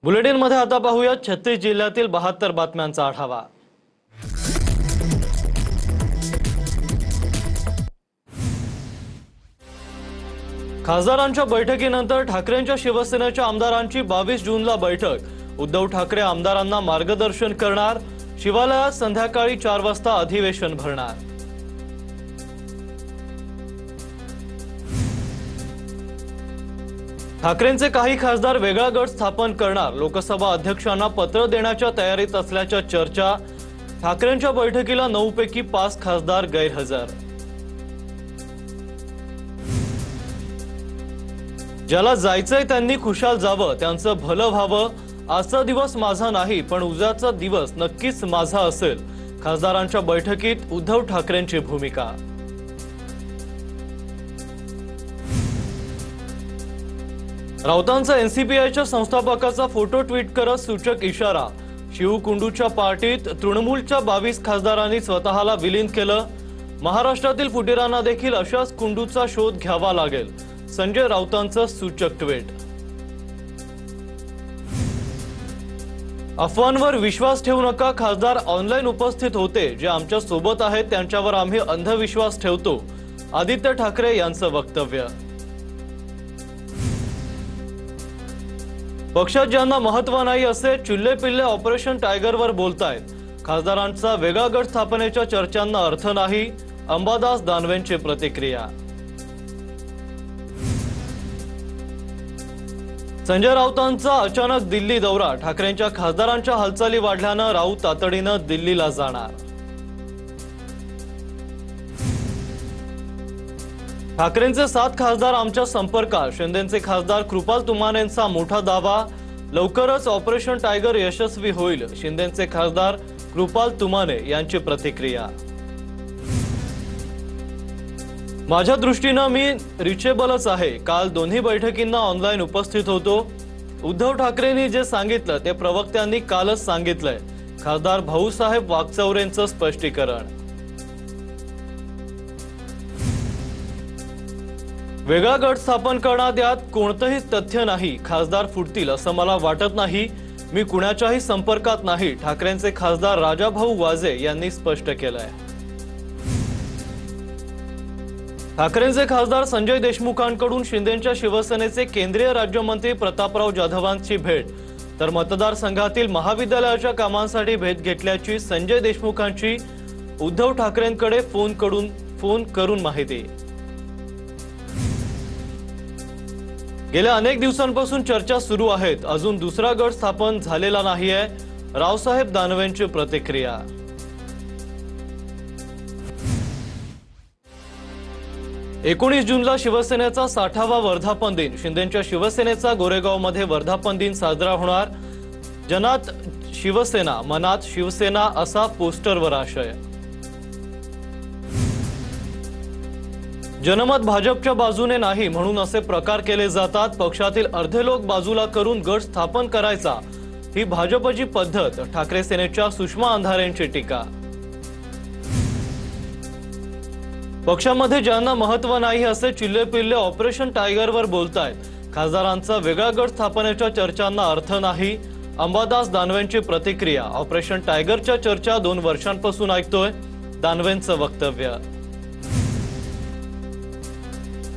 Bulletin मध्ये आता पाहूया 36 जिल्ह्यातील 72 बातम्यांचा आढावा। खासदारांच्या बैठकीनंतर ठाकरेंच्या शिवसेनेच्या आमदारांची 22 जूनला बैठक। उद्धव ठाकरे आमदारांना मार्गदर्शन करणार। शिवालयात संध्याकाळी 4 वाजता अधिवेशन भरणार। ठाकरेंचे काही खासदार वेगळा गट स्थापन करणार। लोकसभा अध्यक्षांना पत्र देण्याच्या तयारीत असल्याच्या चर्चा। ठाकरेंच्या बैठकीला 9 पैकी 5 खासदार गैरहजर। ज्याला जायचंय त्यांनी खुशाल जावं, त्यांचं भलं व्हावं। आजचा दिवस माझा नाही, पण उद्याचा दिवस नक्कीच माझा असेल। खासदारांच्या बैठकीत उद्धव ठाकरेंची भूमिका। राऊतांचा एनसीपीआयच्या संस्थापकाचा फोटो ट्विट करत सूचक इशारा। शिवकुंडूच्या पार्टीत तृणमूलच्या 22 खासदारांनी स्वतःला विलीन केलं। महाराष्ट्रातील फुटीरांना देखील अशाच कुंडूचा शोध घ्यावा लागेल। संजय राऊतांचं सूचक ट्विट। अफवांवर विश्वास ठेवू नका। खासदार ऑनलाईन उपस्थित होते। जे आमच्या सोबत आहेत त्यांच्यावर आम्ही अंधविश्वास ठेवतो। आदित्य ठाकरे यांचं वक्तव्य। पक्षात ज्यांना महत्व नाही असे चिल्ले पिल्ले ऑपरेशन टायगरवर बोलतायत। खासदारांचा वेगळा गट स्थापनेच्या चर्चांना अर्थ नाही। अंबादास दानवेंची प्रतिक्रिया। संजय राऊतांचा अचानक दिल्ली दौरा। ठाकरेंच्या खासदारांच्या हालचाली वाढल्यानं राऊत तातडीनं दिल्लीला जाणार। ठाकरेंचे 7 खासदार आमच्या संपर्कात। शिंदेचे खासदार कृपाल तुमानेंचा मोठा दावा। लवकरच ऑपरेशन टायगर यशस्वी होईल। शिंदेचे खासदार कृपाल तुमाने यांची प्रतिक्रिया। माझ्या दृष्टीने मी रिचेबलच आहे। काल दोन्ही बैठकींना ऑनलाईन उपस्थित होतो। उद्धव ठाकरेंनी जे सांगितलं ते प्रवक्त्यांनी कालच सांगितलंय। खासदार भाऊसाहेब वागचौरेंचं स्पष्टीकरण। वेगळा गट स्थापन करण्यात यात कोणतंही तथ्य नाही। खासदार फुटतील असं मला वाटत नाही। मी कुणाच्याही संपर्कात नाही। ठाकरेंचे खासदार राजाभाऊ वाजे यांनी स्पष्ट केलंय। ठाकरेंचे खासदार संजय देशमुखांकडून शिंदेच्या शिवसेनेचे केंद्रीय राज्यमंत्री प्रतापराव जाधवांची भेट। तर मतदारसंघातील महाविद्यालयाच्या कामांसाठी भेट घेतल्याची संजय देशमुखांची उद्धव ठाकरेंकडे फोन करून माहिती। गेल्या अनेक दिवसांपासून चर्चा सुरू आहेत। अजून दुसरा गट स्थापन झालेला नाहीये। रावसाहेब दानवेंची प्रतिक्रिया। एकोणीस जूनला शिवसेनेचा 60वा वर्धापन दिन। शिंदेच्या शिवसेनेचा गोरेगावमध्ये वर्धापन दिन साजरा होणार। जनात शिवसेना मनात शिवसेना असा पोस्टरवर आशय। जनमत भाजपच्या बाजूने नाही म्हणून असे प्रकार केले जातात। पक्षातील अर्धे लोक बाजूला करून गट स्थापन करायचा ही भाजपची पद्धत। ठाकरे सेनेच्या सुषमा अंधारेंची टीका। पक्षामध्ये ज्यांना महत्व नाही असे चिल्ले पिल्ले ऑपरेशन टायगरवर बोलतायत। खासदारांचा वेगळा गट स्थापनेच्या चर्चांना अर्थ नाही। अंबादास दानवेंची प्रतिक्रिया। ऑपरेशन टायगरच्या चर्चा 2 वर्षांपासून ऐकतोय। दानवेंचं वक्तव्य।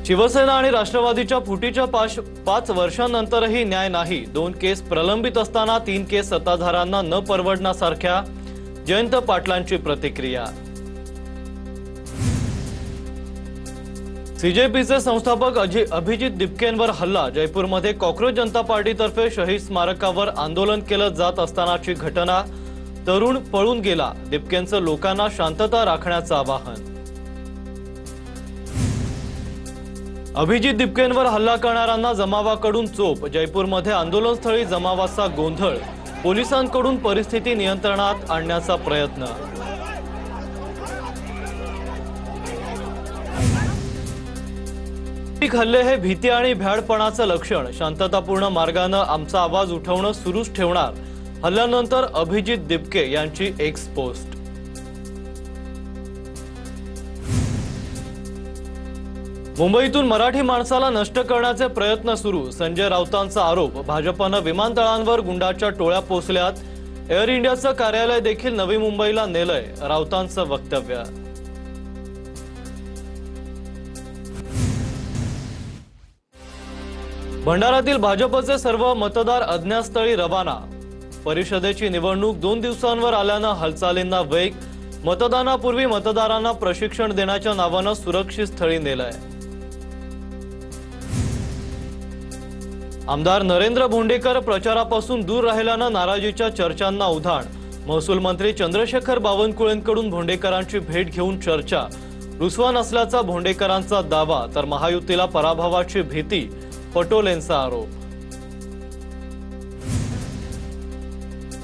शिवसेना आणि राष्ट्रवादीच्या फुटीच्या 5 वर्षांनंतरही न्याय नाही। 2 केस प्रलंबित असताना 3 केस सत्ताधाऱ्यांना न परवडण्यासारख्या। जयंत पाटलांची प्रतिक्रिया। सीजेपीचे संस्थापक अभिजित दिपकेंवर हल्ला। जयपूरमध्ये कॉक्रोच जनता पार्टीतर्फे शहीद स्मारकावर आंदोलन केलं जात असतानाची घटना। तरुण पळून गेला। दिपकेंचं लोकांना शांतता राखण्याचं आवाहन। अभिजित दिपकेंवर हल्ला करणाऱ्यांना जमावाकडून चोप। जयपूरमध्ये आंदोलनस्थळी जमावाचा गोंधळ। पोलिसांकडून परिस्थिती नियंत्रणात आणण्याचा प्रयत्न। हल्ले हे भीती आणि भ्याडपणाचं लक्षण। शांततापूर्ण मार्गाने आमचा आवाज उठवणं सुरूच ठेवणार। हल्ल्यानंतर अभिजित दिपके यांची एक्स पोस्ट। मुंबईतून मराठी माणसाला नष्ट करण्याचे प्रयत्न सुरू, संजय राऊतांचा आरोप। भाजपनं विमानतळांवर गुंडाच्या टोळ्या पोचल्यात। एअर इंडियाचं कार्यालय देखील नवी मुंबईला नेलंय, राऊतांचं वक्तव्य। भंडारातील भाजपचे सर्व मतदार अज्ञातस्थळी रवाना। परिषदेची निवडणूक 2 दिवसांवर आल्यानं हालचालींना वेग। मतदानापूर्वी मतदारांना प्रशिक्षण देण्याच्या नावानं सुरक्षित स्थळी नेलंय। आमदार नरेंद्र भोंडेकर प्रचारापासून दूर राहिल्यानं नाराजीच्या चर्चांना उधाण। महसूल मंत्री चंद्रशेखर बावनकुळेंकडून भोंडेकरांची भेट घेऊन चर्चा। रुसवा नसल्याचा भोंडेकरांचा दावा, तर महायुतीला पराभवाची भीती, पटोलेंचा आरोप।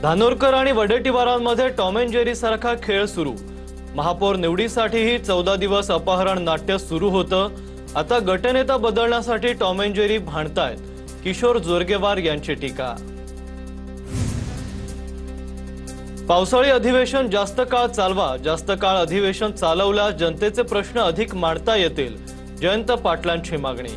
धानोरकर आणि वडेट्टीवारांमध्ये टॉम अँड जेरी सारखा खेळ सुरू। महापौर निवडीसाठीही 14 दिवस अपहरण नाट्य सुरू होतं। आता गटनेता बदलण्यासाठी टॉम अँड जेरी भांडतायत, किशोर जोरगेवार यांची टीका। पावसाळी अधिवेशन जास्त काळ चालवा, जास्त काळ अधिवेशन चालवल्यास जनतेचे प्रश्न अधिक मांडता येतील, जयंत पाटलांची मागणी।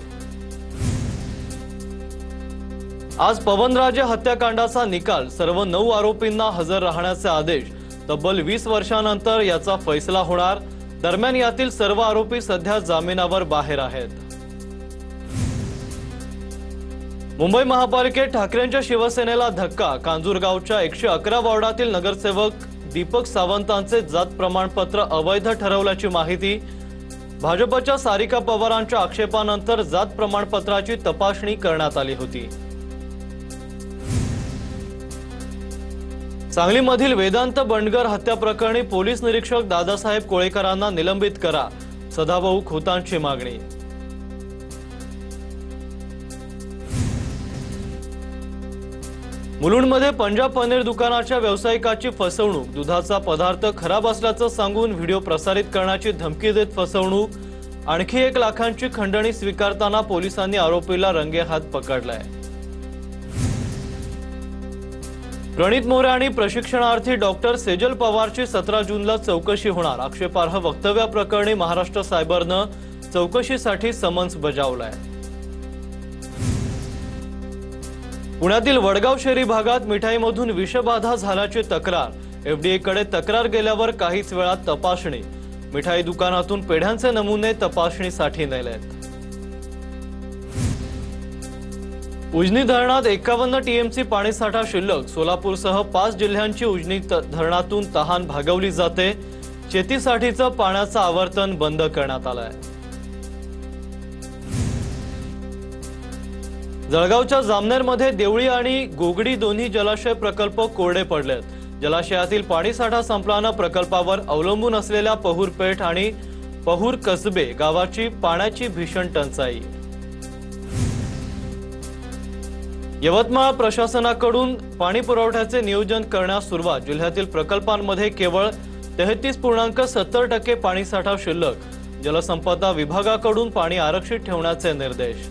आज पवनराजे हत्याकांडाचा निकाल, सर्व 9 आरोपींना हजर राहण्याचे आदेश। तब्बल 20 वर्षांनंतर याचा फैसला होणार। दरम्यान यातील सर्व आरोपी सध्या जामिनावर बाहेर आहेत। मुंबई महापालिकेत ठाकरेंच्या शिवसेनेला धक्का। कांजूरगावच्या 111 वॉर्डातील नगरसेवक दीपक सावंतांचे जात प्रमाणपत्र अवैध ठरवल्याची माहिती। भाजपच्या सारिका पवारांच्या आक्षेपानंतर जात प्रमाणपत्राची तपासणी करण्यात आली होती। सांगलीमधील वेदांत बंडगर हत्या प्रकरणी पोलीस निरीक्षक दादासाहेब कोळेकरांना निलंबित करा, सदाभाऊ खोतांची मागणी। मुलुंडमध्ये पंजाब पनीर दुकानाच्या व्यावसायिकाची फसवणूक। दुधाचा पदार्थ खराब असल्याचं सांगून व्हिडिओ प्रसारित करण्याची धमकी देत फसवणूक। आणखी 1 लाखांची खंडणी स्वीकारताना पोलिसांनी आरोपीला रंगेहात पकडलाय। प्रणित मोरे आणि प्रशिक्षणार्थी डॉक्टर सेजल पवारची 17 जूनला चौकशी होणार। आक्षेपार्ह वक्तव्याप्रकरणी महाराष्ट्र सायबरनं चौकशीसाठी समन्स बजावलाय। पुण्यातील वडगाव शेरी भागात मिठाईमधून विषबाधा झाल्याची तक्रार। एफडीएकडे तक्रार गेल्यावर काहीच वेळात तपासणी। मिठाई दुकानातून पेढ्यांचे नमुने तपासणीसाठी नेलेत। उजनी धरणात 51 टीएमसी पाणीसाठा शिल्लक। सोलापूरसह 5 जिल्ह्यांची उजनी धरणातून तहान भागवली जाते। शेतीसाठीचं पाण्याचं आवर्तन बंद करण्यात आलंय। जळगावच्या जामनेरमध्ये देवळी आणि गोगडी दोन्ही जलाशय प्रकल्प कोरडे पडलेत। जलाशयातील पाणीसाठा संपल्यानं प्रकल्पावर अवलंबून असलेल्या पहूर पेठ आणि पहूर कसबे गावाची पाण्याची भीषण टंचाई। यवतमाळ प्रशासनाकडून पाणी पुरवठ्याचे नियोजन करण्यास सुरुवात। जिल्ह्यातील प्रकल्पांमध्ये केवळ 33.70% पाणीसाठा शिल्लक। जलसंपदा विभागाकडून पाणी आरक्षित ठेवण्याचे निर्देश।